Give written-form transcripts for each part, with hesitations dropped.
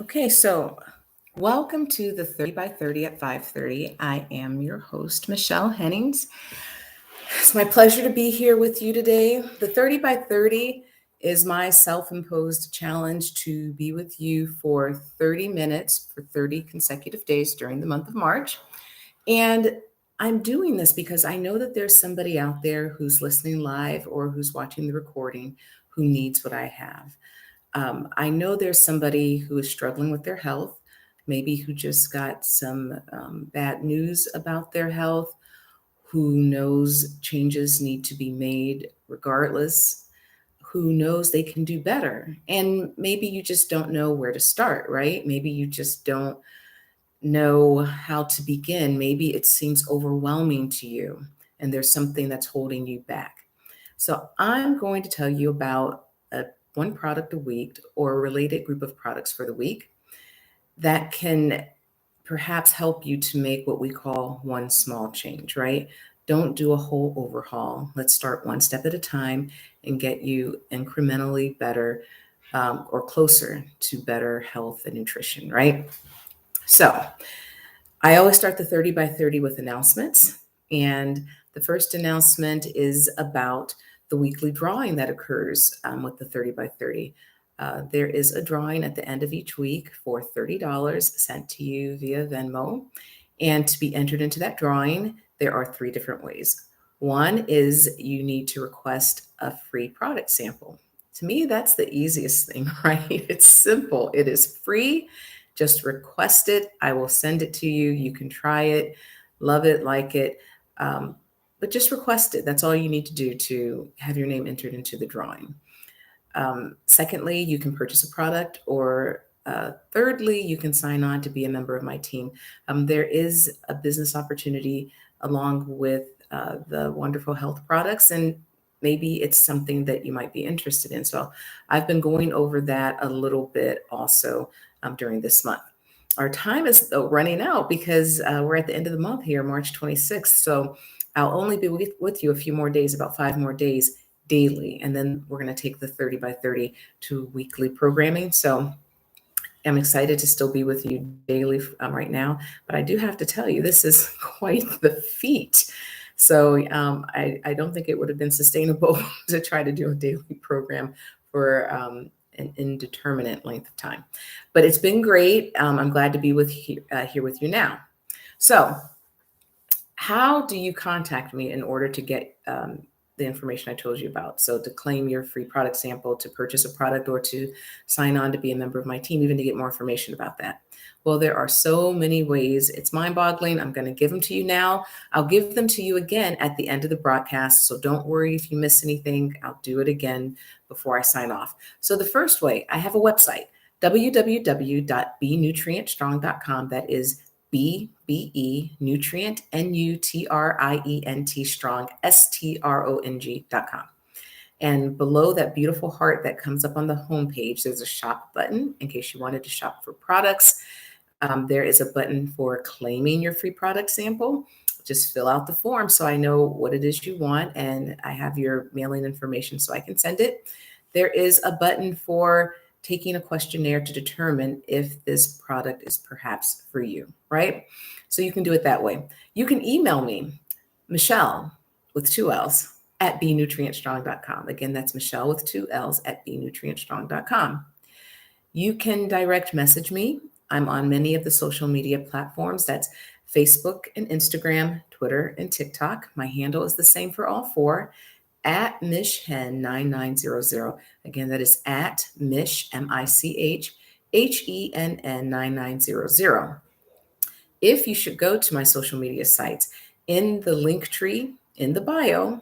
Okay, so welcome to the 30 by 30 at 5:30. I am your host, Michelle Hennings. It's my pleasure to be here with you today. The 30 by 30 is my self-imposed challenge to be with you for 30 minutes for 30 consecutive days during the month of March. And I'm doing this because I know that there's somebody out there who's listening live or who's watching the recording who needs what I have. I know there's somebody who is struggling with their health, maybe who just got some bad news about their health, who knows changes need to be made regardless, who knows they can do better. And maybe you just don't know where to start, right? Maybe you just don't know how to begin. Maybe it seems overwhelming to you and there's something that's holding you back. So I'm going to tell you about one product a week or a related group of products for the week that can perhaps help you to make what we call one small change, right? Don't do a whole overhaul. Let's start one step at a time and get you incrementally better or closer to better health and nutrition, right? So I always start the 30 by 30 with announcements. And the first announcement is about the weekly drawing that occurs with the 30 by 30. There is a drawing at the end of each week for $30 sent to you via Venmo. And to be entered into that drawing, there are three different ways. One is you need to request a free product sample. To me, that's the easiest thing, right? It's simple, it is free. Just request it. I will send it to you. You can try it, love it, like it, but just request it. That's all you need to do to have your name entered into the drawing. Secondly, you can purchase a product, or thirdly, you can sign on to be a member of my team. There is a business opportunity along with the wonderful health products, and maybe it's something that you might be interested in. So I've been going over that a little bit also during this month. Our time is running out because we're at the end of the month here, March 26th. So I'll only be with you a few more days, about 5 more days daily. And then we're going to take the 30 by 30 to weekly programming. So I'm excited to still be with you daily right now. But I do have to tell you, this is quite the feat. So I don't think it would have been sustainable to try to do a daily program for an indeterminate length of time. But it's been great. I'm glad to be here with you now. So how do you contact me in order to get the information I told you about? So to claim your free product sample, to purchase a product, or to sign on to be a member of my team, even to get more information about that. Well, there are so many ways. It's mind-boggling. I'm going to give them to you now. I'll give them to you again at the end of the broadcast. So don't worry if you miss anything. I'll do it again before I sign off. So the first way, I have a website, www.benutrientstrong.com. That is BBE nutrient NUTRIENT strong STRONG.com. And below that beautiful heart that comes up on the homepage, there's a shop button in case you wanted to shop for products. There is a button for claiming your free product sample. Just fill out the form so I know what it is you want, and I have your mailing information so I can send it. There is a button for taking a questionnaire to determine if this product is perhaps for you, right? So you can do it that way. You can email me, Michelle with 2 L's at benutrientstrong.com. Again, that's Michelle with 2 L's at benutrientstrong.com. You can direct message me. I'm on many of the social media platforms. That's Facebook and Instagram, Twitter, and TikTok. My handle is the same for all four, at MishHen9900. Again, that is at Mish, MICHHENN 9900. If you should go to my social media sites, in the link tree in the bio,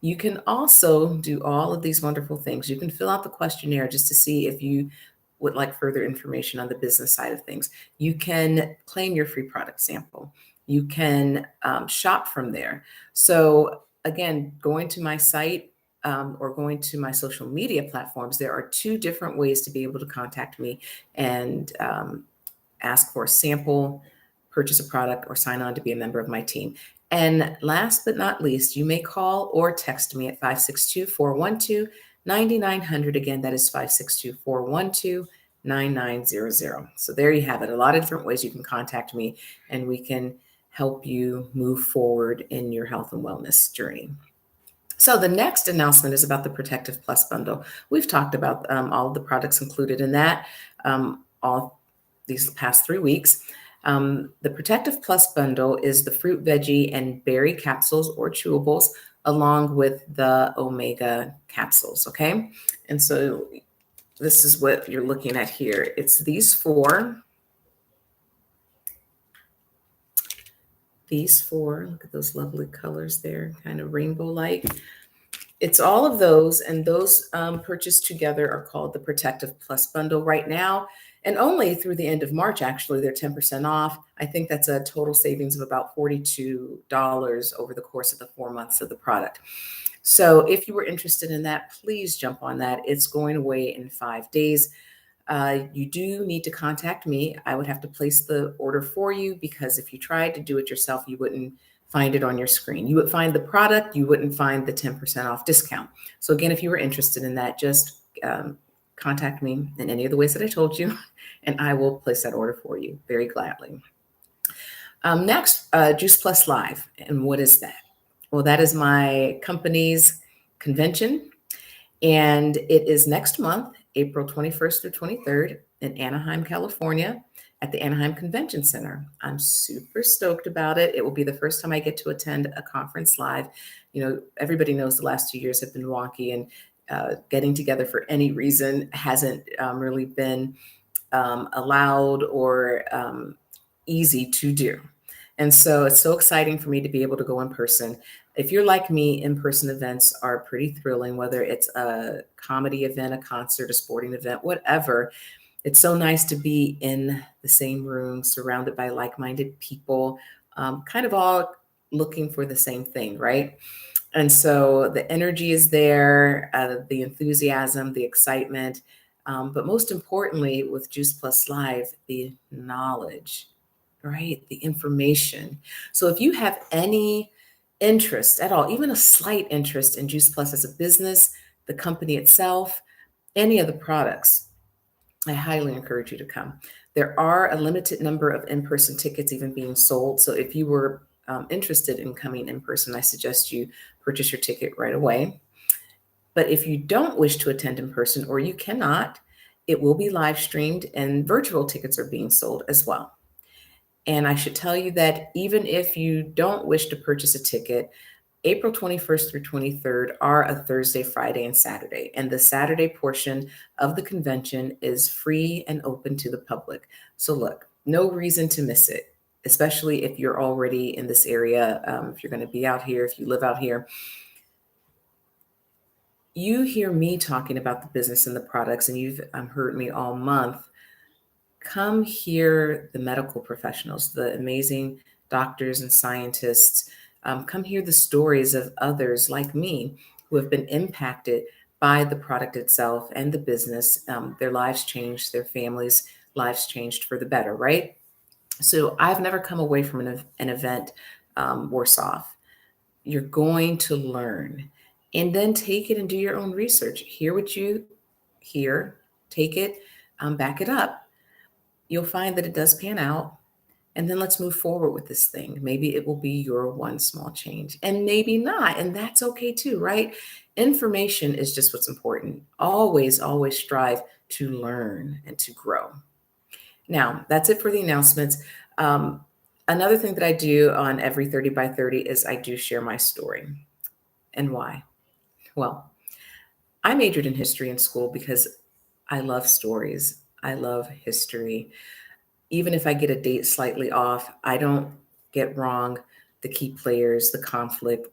you can also do all of these wonderful things. You can fill out the questionnaire just to see if you would like further information on the business side of things. You can claim your free product sample. You can shop from there. So again, going to my site or going to my social media platforms, there are two different ways to be able to contact me and ask for a sample, purchase a product, or sign on to be a member of my team. And last but not least, you may call or text me at 562-412-9900. Again, that is 562-412-9900. 9900. So there you have it. A lot of different ways you can contact me, and we can help you move forward in your health and wellness journey. So the next announcement is about the Protective Plus bundle. We've talked about all of the products included in that all these past 3 weeks. The Protective Plus bundle is the fruit, veggie, and berry capsules or chewables, along with the omega capsules. Okay. And so this is what you're looking at here. It's these four. Look at those lovely colors there, kind of rainbow-like. It's all of those, and those purchased together are called the Protective Plus bundle right now. And only through the end of March, actually, they're 10% off. I think that's a total savings of about $42 over the course of the 4 months of the product. So if you were interested in that, please jump on that. It's going away in 5 days. You do need to contact me. I would have to place the order for you, because if you tried to do it yourself, you wouldn't find it on your screen. You would find the product, you wouldn't find the 10% off discount. So again, if you were interested in that, just contact me in any of the ways that I told you, and I will place that order for you very gladly. Next, Juice Plus Live. And what is that? Well, that is my company's convention, and it is next month, April 21st through 23rd in Anaheim, California, at the Anaheim Convention Center. I'm super stoked about it. It will be the first time I get to attend a conference live. You know, everybody knows the last 2 years have been wonky, and getting together for any reason hasn't really been allowed or easy to do. And so it's so exciting for me to be able to go in person. If you're like me, in-person events are pretty thrilling, whether it's a comedy event, a concert, a sporting event, whatever. It's so nice to be in the same room, surrounded by like-minded people, kind of all looking for the same thing, right? And so the energy is there, the enthusiasm, the excitement, but most importantly, with Juice Plus Live, the knowledge, right? The information. So if you have any interest at all, even a slight interest in Juice Plus as a business, the company itself, any of the products, I highly encourage you to come. There are a limited number of in-person tickets even being sold. So if you were interested in coming in person, I suggest you purchase your ticket right away. But if you don't wish to attend in person, or you cannot, it will be live streamed, and virtual tickets are being sold as well. And I should tell you that even if you don't wish to purchase a ticket, April 21st through 23rd are a Thursday, Friday, and Saturday. And the Saturday portion of the convention is free and open to the public. So look, no reason to miss it, especially if you're already in this area, if you're going to be out here, if you live out here. You hear me talking about the business and the products, and you've heard me all month. Come hear the medical professionals, the amazing doctors and scientists. Come hear the stories of others like me who have been impacted by the product itself and the business. Their lives changed, their families' lives changed for the better, right? So I've never come away from an event worse off. You're going to learn, and then take it and do your own research. Hear what you hear, take it, back it up. You'll find that it does pan out. And then let's move forward with this thing. Maybe it will be your one small change, and maybe not. And that's okay too, right? Information is just what's important. Always, always strive to learn and to grow. Now, that's it for the announcements. Another thing that I do on every 30 by 30 is I do share my story. And why? Well, I majored in history in school because I love stories. I love history. Even if I get a date slightly off, I don't get wrong the key players, the conflict,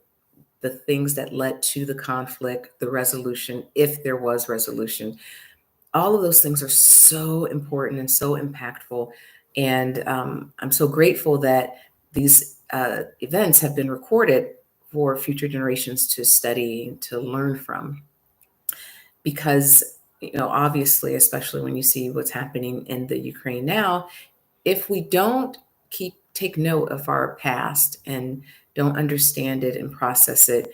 the things that led to the conflict, the resolution, if there was resolution. All of those things are so important and so impactful. And I'm so grateful that these events have been recorded for future generations to study, to learn from. Because, obviously, especially when you see what's happening in the Ukraine now, if we don't take note of our past and don't understand it and process it,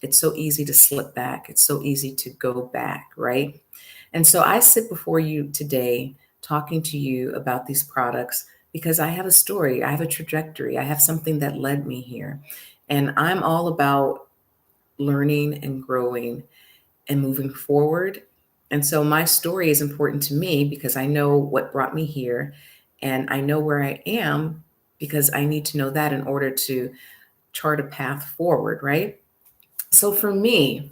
it's so easy to slip back. It's so easy to go back, right? And so I sit before you today talking to you about these products because I have a story, I have a trajectory, I have something that led me here. And I'm all about learning and growing and moving forward. And so my story is important to me because I know what brought me here and I know where I am because I need to know that in order to chart a path forward, right? So for me,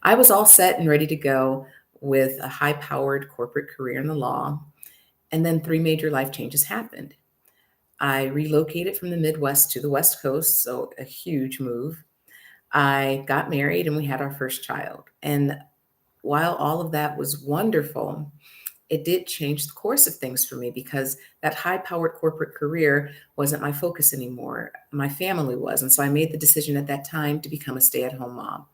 I was all set and ready to go with a high powered corporate career in the law. And then three major life changes happened. I relocated from the Midwest to the West Coast, so a huge move. I got married and we had our first child. And while all of that was wonderful, it did change the course of things for me because that high powered corporate career wasn't my focus anymore. My family was. And so I made the decision at that time to become a stay at home mom.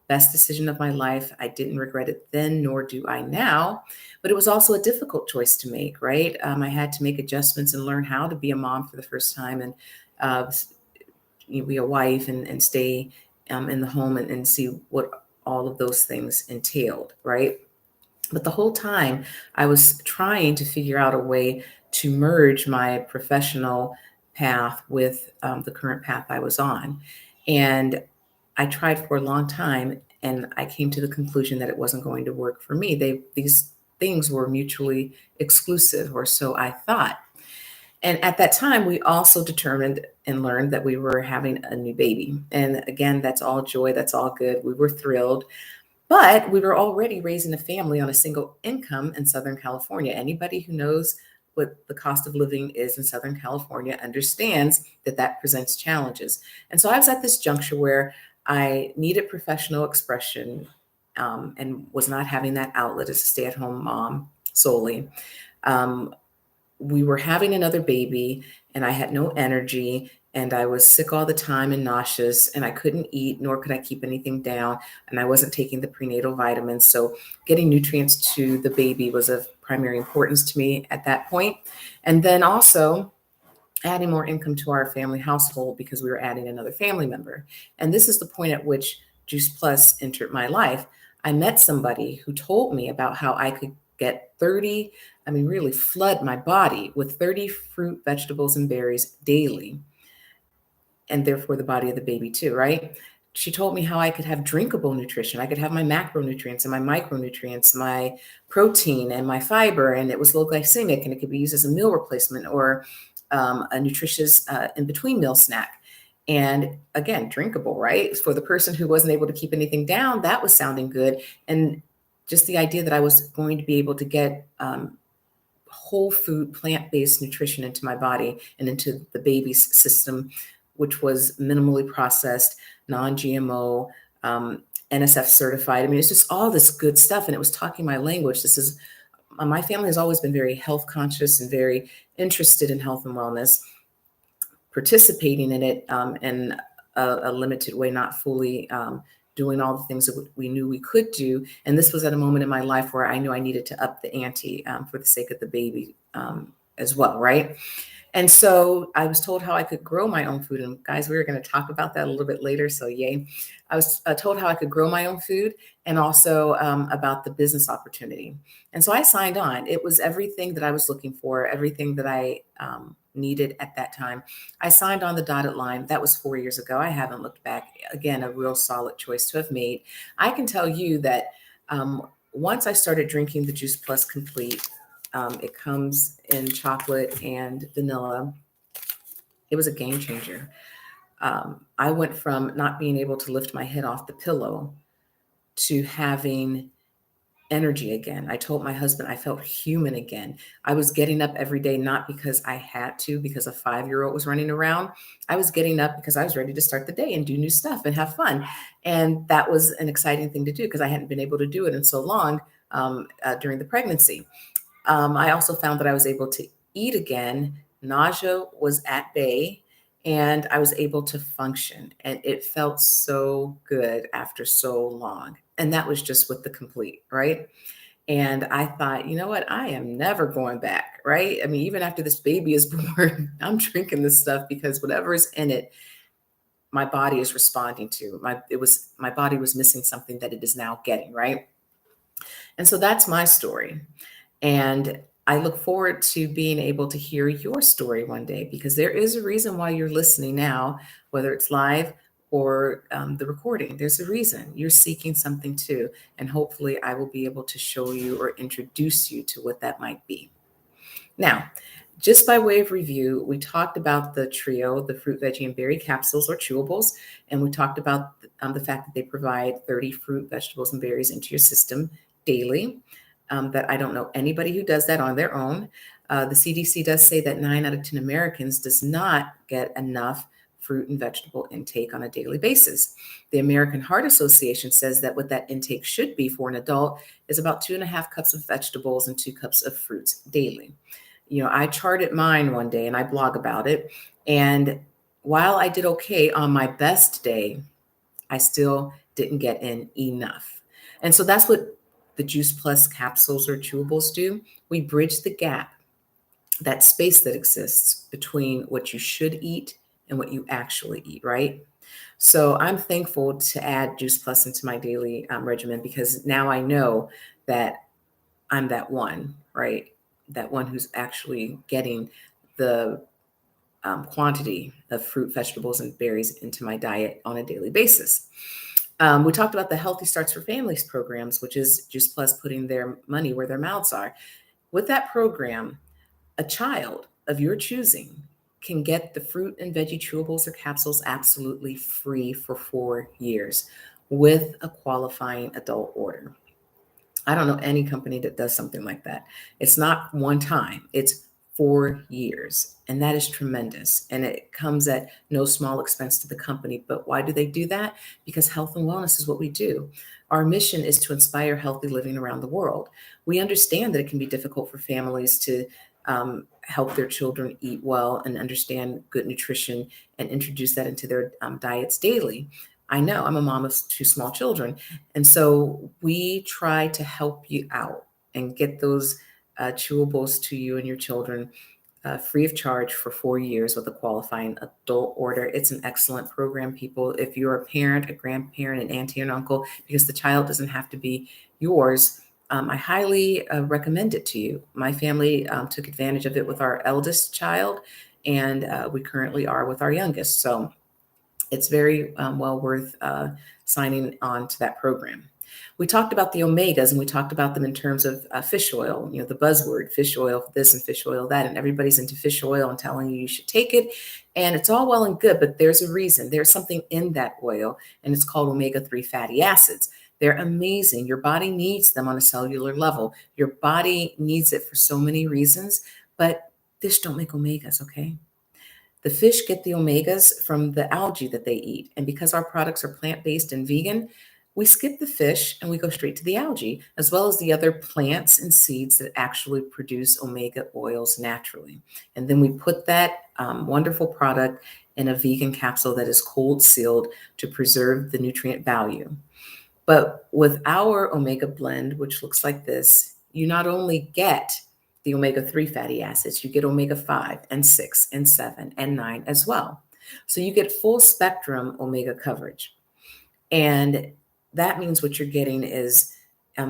Best decision of my life. I didn't regret it then, nor do I now. But it was also a difficult choice to make, right? I had to make adjustments and learn how to be a mom for the first time and uh, be a wife and stay in the home and see what all of those things entailed, right? But the whole time, I was trying to figure out a way to merge my professional path with the current path I was on. And I tried for a long time, and I came to the conclusion that it wasn't going to work for me. These things were mutually exclusive, or so I thought. And at that time, we also determined and learned that we were having a new baby. And again, that's all joy, that's all good. We were thrilled. But we were already raising a family on a single income in Southern California. Anybody who knows what the cost of living is in Southern California understands that that presents challenges. And so I was at this juncture where I needed professional expression and was not having that outlet as a stay at home mom solely. Um, we were having another baby and I had no energy and I was sick all the time and nauseous and I couldn't eat nor could I keep anything down and I wasn't taking the prenatal vitamins. So getting nutrients to the baby was of primary importance to me at that point. And then also adding more income to our family household because we were adding another family member. And this is the point at which Juice Plus entered my life. I met somebody who told me about how I could get 30, really flood my body with 30 fruit, vegetables, and berries daily, and therefore the body of the baby too, right? She told me how I could have drinkable nutrition. I could have my macronutrients and my micronutrients, my protein and my fiber, and it was low glycemic and it could be used as a meal replacement or a nutritious in between meal snack. And again, drinkable, right? For the person who wasn't able to keep anything down, that was sounding good. And just the idea that I was going to be able to get whole food, plant based nutrition into my body and into the baby's system, which was minimally processed, non GMO, NSF certified. It's just all this good stuff. And it was talking my language. My family has always been very health conscious and very interested in health and wellness, participating in it in a limited way, not fully doing all the things that we knew we could do. And this was at a moment in my life where I knew I needed to up the ante for the sake of the baby as well, right? And so I was told how I could grow my own food. And guys, we were going to talk about that a little bit later. So yay. I was told how I could grow my own food and also about the business opportunity. And so I signed on. It was everything that I was looking for, everything that I needed at that time. I signed on the dotted line. That was 4 years ago. I haven't looked back. Again, a real solid choice to have made. I can tell you that once I started drinking the Juice Plus Complete, it comes in chocolate and vanilla. It was a game changer. I went from not being able to lift my head off the pillow to having energy again. I told my husband I felt human again. I was getting up every day, not because I had to, because a 5-year-old was running around. I was getting up because I was ready to start the day and do new stuff and have fun. And that was an exciting thing to do because I hadn't been able to do it in so long during the pregnancy. I also found that I was able to eat again. Nausea was at bay and I was able to function. And it felt so good after so long. And that was just with the complete, right? And I thought, you know what? I am never going back, right? Even after this baby is born, I'm drinking this stuff because whatever is in it, my body is responding to. My body was missing something that it is now getting, right? And so that's my story. And I look forward to being able to hear your story one day, because there is a reason why you're listening now, whether it's live or the recording. There's a reason you're seeking something too. And hopefully, I will be able to show you or introduce you to what that might be. Now, just by way of review, we talked about the trio, the fruit, veggie, and berry capsules or chewables, and we talked about the fact that they provide 30 fruit, vegetables, and berries into your system daily. That I don't know anybody who does that on their own. The CDC does say that 9 out of 10 Americans does not get enough fruit and vegetable intake on a daily basis. The American Heart Association says that what that intake should be for an adult is about 2.5 cups of vegetables and 2 cups of fruits daily. I charted mine one day and I blog about it. And while I did okay on my best day, I still didn't get in enough. And so that's what the Juice Plus capsules or chewables do. We bridge the gap, that space that exists between what you should eat and what you actually eat, right? So I'm thankful to add Juice Plus into my daily regimen, because now I know that I'm that one, right? That one who's actually getting the quantity of fruit, vegetables, and berries into my diet on a daily basis. We talked about the Healthy Starts for Families programs, which is Juice Plus putting their money where their mouths are. With that program, a child of your choosing can get the fruit and veggie chewables or capsules absolutely free for 4 years with a qualifying adult order. I don't know any company that does something like that. It's not one time, it's 4 years. And that is tremendous. And it comes at no small expense to the company. But why do they do that? Because health and wellness is what we do. Our mission is to inspire healthy living around the world. We understand that it can be difficult for families to help their children eat well and understand good nutrition and introduce that into their diets daily. I know I'm a mom of 2 small children. And so we try to help you out and get those chewables to you and your children free of charge for 4 years with a qualifying adult order. It's an excellent program, people. If you're a parent, a grandparent, an auntie, or an uncle, because the child doesn't have to be yours, I highly recommend it to you. My family took advantage of it with our eldest child, and we currently are with our youngest. So it's very well worth signing on to that program. We talked about the omegas, and we talked about them in terms of fish oil, the buzzword fish oil this and fish oil that, and everybody's into fish oil and telling you should take it. And it's all well and good, but there's a reason. There's something in that oil, and it's called omega-3 fatty acids. They're amazing. Your body needs them on a cellular level. Your body needs it for so many reasons, but fish don't make omegas, okay? The fish get the omegas from the algae that they eat. And because our products are plant-based and vegan, we skip the fish and we go straight to the algae, as well as the other plants and seeds that actually produce omega oils naturally. And then we put that wonderful product in a vegan capsule that is cold sealed to preserve the nutrient value. But with our omega blend, which looks like this, you not only get the omega-3 fatty acids, you get omega-5 and 6 and 7 and 9 as well. So you get full spectrum omega coverage. And that means what you're getting is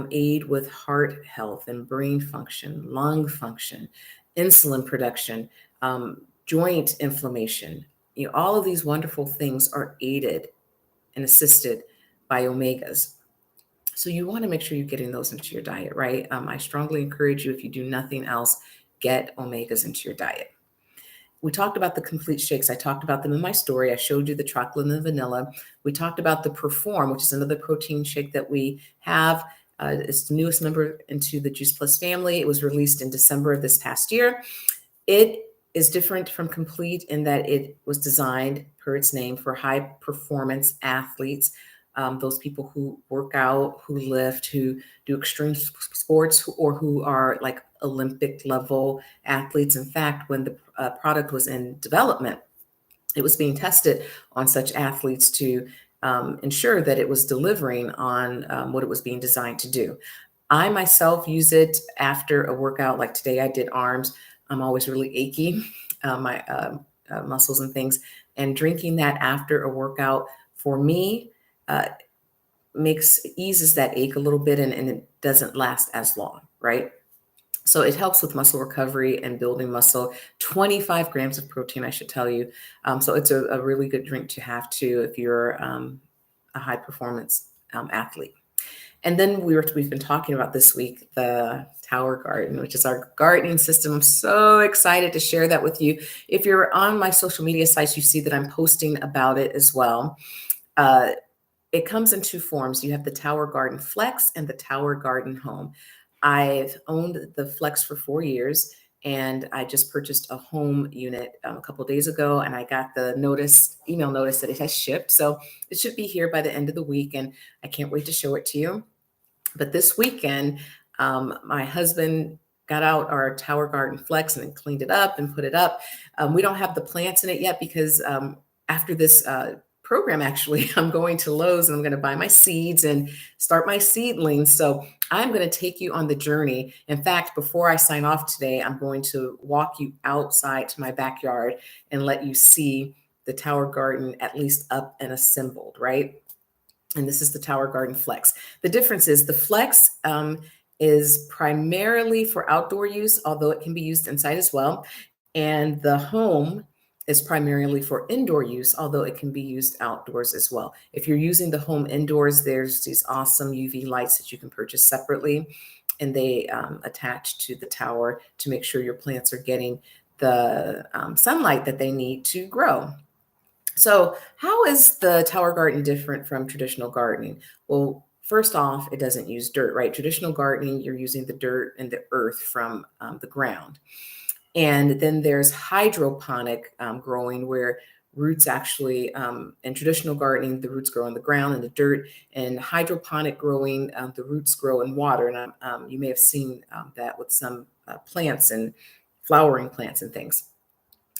aid with heart health and brain function, lung function, insulin production, joint inflammation. All of these wonderful things are aided and assisted by omegas. So you want to make sure you're getting those into your diet, right? I strongly encourage you, if you do nothing else, get omegas into your diet. We talked about the complete shakes. I talked about them in my story. I showed you the chocolate and the vanilla. We talked about the Perform, which is another protein shake that we have. It's the newest member into the Juice Plus family. It was released in December of this past year. It is different from Complete in that it was designed, per its name, for high performance athletes, those people who work out, who lift, who do extreme sports, or who are like Olympic level athletes. In fact, when the product was in development, it was being tested on such athletes to ensure that it was delivering on what it was being designed to do. I myself use it after a workout. Like today, I did arms. I'm always really achy, my muscles and things. And drinking that after a workout, for me, uh, eases that ache a little bit, and it doesn't last as long, right? So it helps with muscle recovery and building muscle. 25 grams of protein, I should tell you. So it's a really good drink to have too if you're a high performance athlete. And then we've been talking about this week the Tower Garden, which is our gardening system. I'm so excited to share that with you. If you're on my social media sites, you see that I'm posting about it as well. It comes in two forms. You have the Tower Garden Flex and the Tower Garden Home. I've owned the Flex for 4 years, and I just purchased a home unit a couple of days ago, and I got the email notice that it has shipped. So it should be here by the end of the week, and I can't wait to show it to you. But this weekend, my husband got out our Tower Garden Flex and then cleaned it up and put it up. We don't have the plants in it yet because after this program, actually, I'm going to Lowe's and I'm going to buy my seeds and start my seedlings. So I'm going to take you on the journey. In fact, before I sign off today, I'm going to walk you outside to my backyard and let you see the Tower Garden at least up and assembled, right? And this is the Tower Garden Flex. The difference is the Flex is primarily for outdoor use, although it can be used inside as well. And the Home is primarily for indoor use, although it can be used outdoors as well. If you're using the Home indoors, there's these awesome UV lights that you can purchase separately, and they attach to the tower to make sure your plants are getting the sunlight that they need to grow. So how is the Tower Garden different from traditional gardening? Well, first off, it doesn't use dirt, right? Traditional gardening, you're using the dirt and the earth from the ground. And then there's hydroponic growing, where roots actually, in traditional gardening, the roots grow in the ground and the dirt. And hydroponic growing, the roots grow in water. And you may have seen that with some plants and flowering plants and things.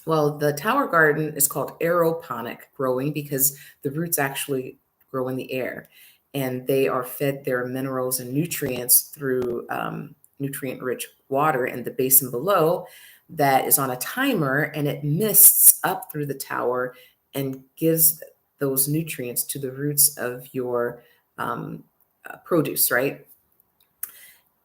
Well, the Tower Garden is called aeroponic growing because the roots actually grow in the air, and they are fed their minerals and nutrients through nutrient-rich water in the basin below that is on a timer, and it mists up through the tower and gives those nutrients to the roots of your produce, right?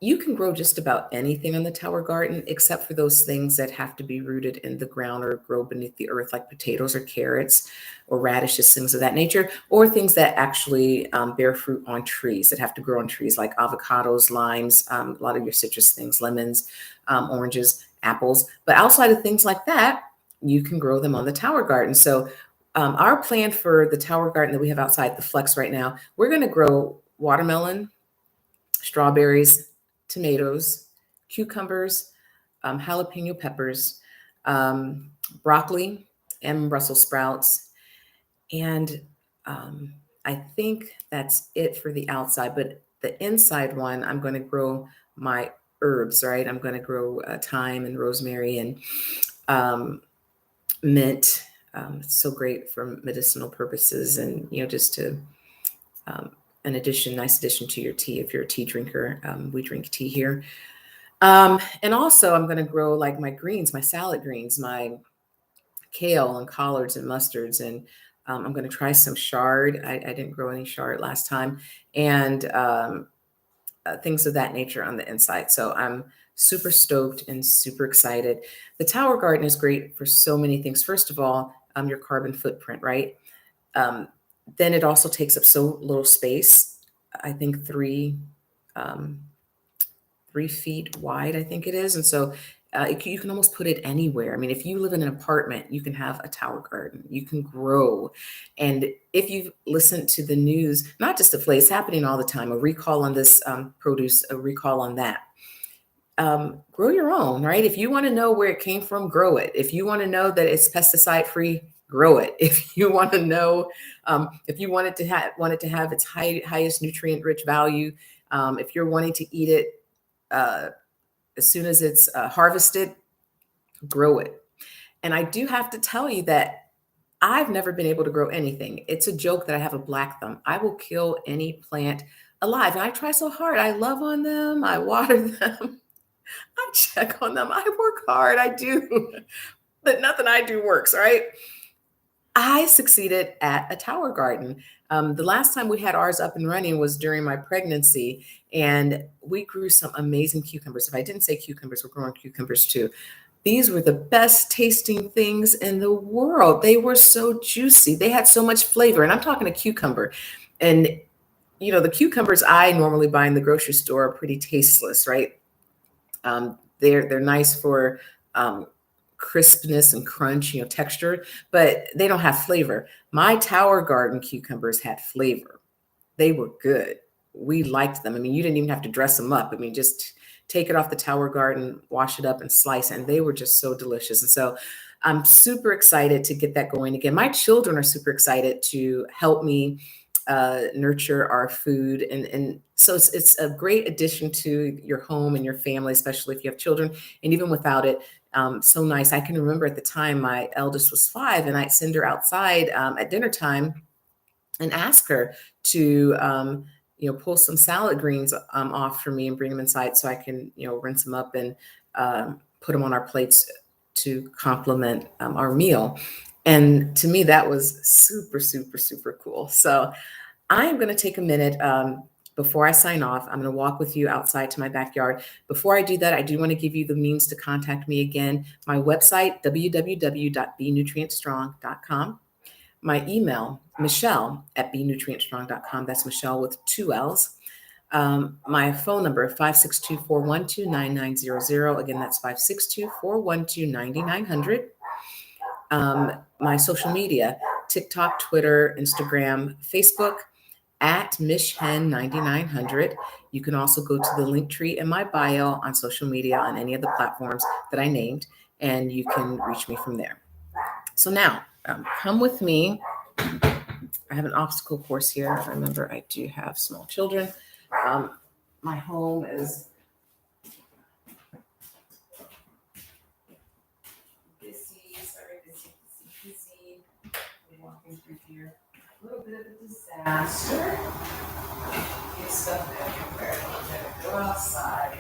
You can grow just about anything on the Tower Garden except for those things that have to be rooted in the ground or grow beneath the earth, like potatoes or carrots or radishes, things of that nature, or things that actually bear fruit on trees, that have to grow on trees, like avocados, limes, a lot of your citrus things, lemons, oranges, apples. But outside of things like that, you can grow them on the Tower Garden. So our plan for the Tower Garden that we have outside the Flex right now, we're going to grow watermelon, strawberries, tomatoes, cucumbers, jalapeno peppers, broccoli, and Brussels sprouts. And I think that's it for the outside. But the inside one, I'm going to grow my herbs, right? I'm going to grow thyme and rosemary and mint. It's so great for medicinal purposes, and just to nice addition to your tea if you're a tea drinker. We drink tea here. And also I'm going to grow like my greens, my salad greens, my kale and collards and mustards. And I'm going to try some chard. I didn't grow any chard last time. And things of that nature on the inside. So I'm super stoked and super excited. The Tower Garden is great for so many things. First of all, your carbon footprint, right? Then it also takes up so little space. I think 3 feet wide, I think it is. And so you can almost put it anywhere. I mean, if you live in an apartment, you can have a Tower Garden. You can grow. And if you've listened to the news, not just of late, it's happening all the time, a recall on this produce, a recall on that. Grow your own, right? If you want to know where it came from, grow it. If you want to know that it's pesticide free, grow it. If you want to know, if you want it to have its highest nutrient rich value, if you're wanting to eat it as soon as it's harvested, grow it. And I do have to tell you that I've never been able to grow anything. It's a joke that I have a black thumb. I will kill any plant alive. And I try so hard. I love on them. I water them. I check on them. I work hard. I do. But nothing I do works, right? I succeeded at a tower garden. The last time we had ours up and running was during my pregnancy, and we grew some amazing cucumbers. If I didn't say cucumbers, we're growing cucumbers too. These were the best tasting things in the world. They were so juicy. They had so much flavor. And I'm talking a cucumber. And, the cucumbers I normally buy in the grocery store are pretty tasteless, right? They're nice for crispness and crunch, texture, but they don't have flavor. My tower garden cucumbers had flavor. They were good. We liked them. I mean, you didn't even have to dress them up. I mean, just take it off the tower garden, wash it up and slice it. And they were just so delicious. And so I'm super excited to get that going again. My children are super excited to help me nurture our food. And so it's a great addition to your home and your family, especially if you have children. And even without it, so nice. I can remember at the time my eldest was 5, and I'd send her outside at dinner time and ask her to, pull some salad greens off for me and bring them inside so I can, rinse them up and put them on our plates to complement our meal. And to me, that was super, super, super cool. So I'm going to take a minute before I sign off. I'm going to walk with you outside to my backyard. Before I do that, I do want to give you the means to contact me again. My website, www.benutrientstrong.com. My email, michelle@benutrientstrong.com. That's Michelle with 2 L's. My phone number, 562-412-9900. Again, that's 562-412-9900. My social media, TikTok, Twitter, Instagram, Facebook, at MishHen9900. You can also go to the link tree in my bio on social media on any of the platforms that I named, and you can reach me from there. So now, come with me. I have an obstacle course here. Remember, I do have small children. My home is busy. We're walking through here. A little bit of a disaster. Get stuff everywhere. Go outside.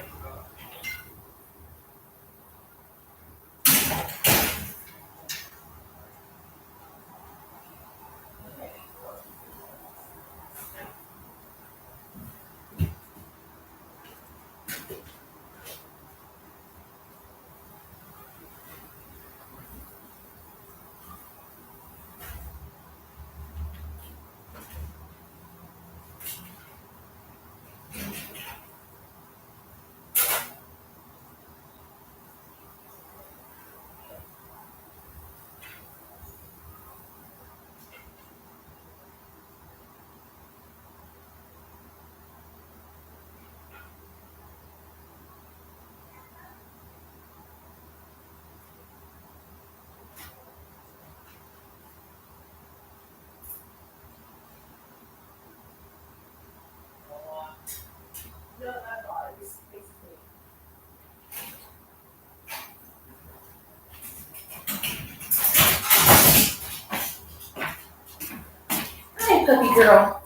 Hi, puppy girl.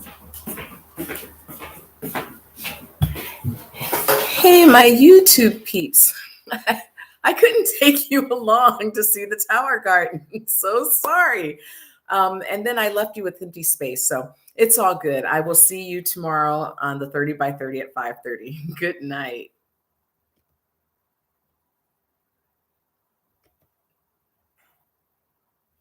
Hey, my YouTube peeps. I couldn't take you along to see the tower garden. So sorry. And then I left you with empty space. So it's all good. I will see you tomorrow on the 30 by 30 at 5:30. Good night.